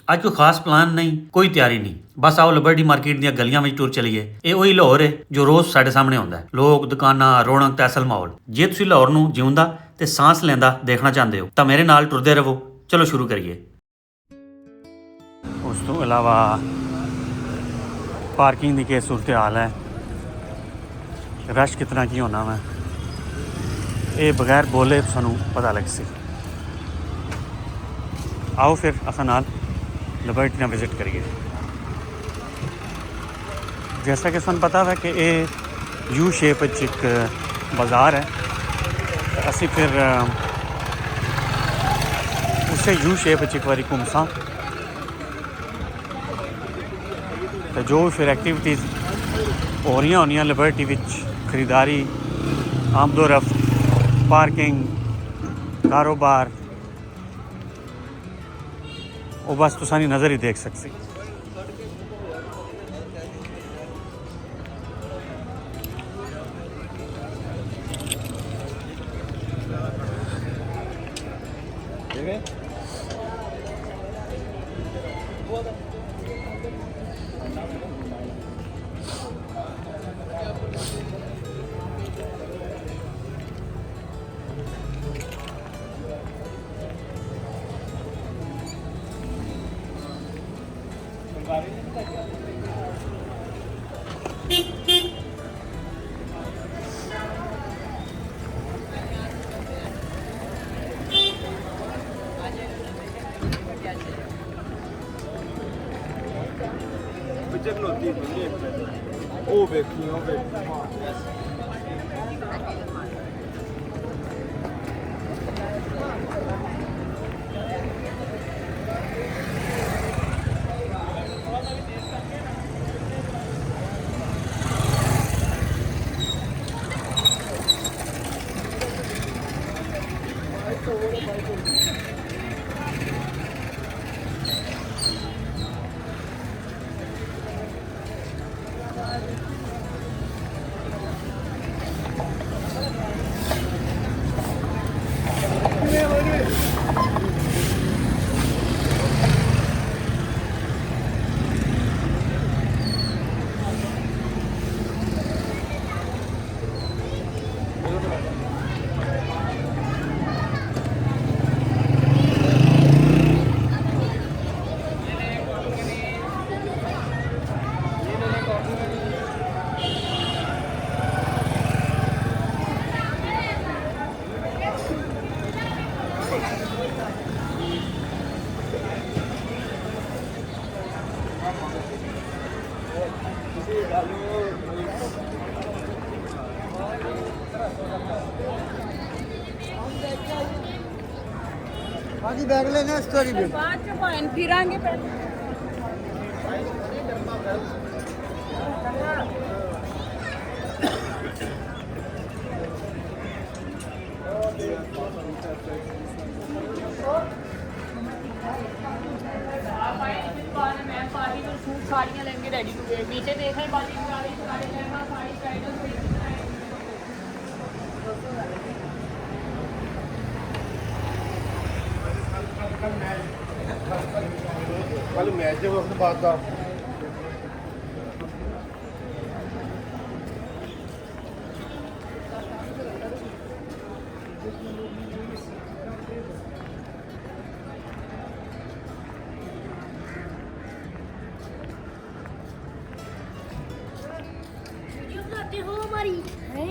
ਅੱਜ ਕੋਈ ਖਾਸ ਪਲਾਨ ਨਹੀਂ, ਕੋਈ ਤਿਆਰੀ ਨਹੀਂ, ਬਸ ਆਓ ਲਿਬਰਟੀ ਮਾਰਕੀਟ ਦੀਆਂ ਗਲੀਆਂ ਵਿੱਚ ਟੁਰ ਚਲੀਏ। ਇਹ ਉਹੀ ਲਾਹੌਰ ਹੈ ਜੋ ਰੋਜ਼ ਸਾਡੇ ਸਾਹਮਣੇ ਆਉਂਦਾ ਹੈ। ਲੋਕ, ਦੁਕਾਨਾਂ, ਰੌਣਕ ਤੇ ਅਸਲ ਮਾਹੌਲ। ਜੇ ਤੁਸੀਂ ਲਾਹੌਰ ਨੂੰ ਜਿਉਂਦਾ ਤੇ ਸਾਂਸ ਲੈਂਦਾ ਦੇਖਣਾ ਚਾਹੁੰਦੇ ਹੋ ਤਾਂ ਮੇਰੇ ਨਾਲ ਟੁਰਦੇ ਰਹੋ। ਚਲੋ ਸ਼ੁਰੂ ਕਰੀਏ। ਉਸ ਤੋਂ ਇਲਾਵਾ ਪਾਰਕਿੰਗ ਦੀ ਕੀ ਸੂਰਤ ਹਾਲ ਹੈ, ਰਸ਼ ਕਿਤਨਾ ਕੀ ਹੋਣਾ ਵਾ, ਇਹ ਬਗੈਰ ਬੋਲੇ ਸਾਨੂੰ ਪਤਾ ਲੱਗ ਸੀ। आओ फिर असा नाल लिबर्टी ना विजिट करिए। जैसा कि सन पता है कि ये यू शेप एक बाज़ार है, असी फिर उसे यू शेप एक बारी घूमसा तो जो फिर एक्टिविटीज़ हो रही होनी लिबर्टी विच, खरीदारी, आमदोरफ्त, पार्किंग, कारोबार, वो बस तो सारी नज़र ही देख सकती। हाँ जी बैग लेने स्टोरी भी बाद में पॉइंट फिरांगे पहले। साड़ियाँ लेंगे रेडी टू वेयर, नीचे देख रहे बाकी साड़ी साड़ी लहंगा साड़ी ब्राइडल कल मैच है उसके बाद का हो हमारी है।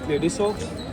Lady socks.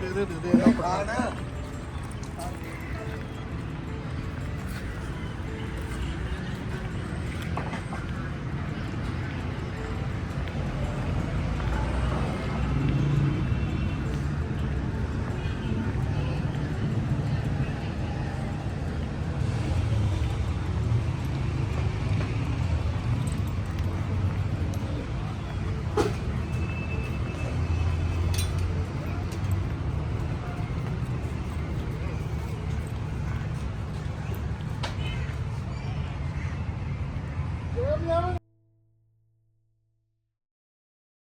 ਦੇ ਦੇ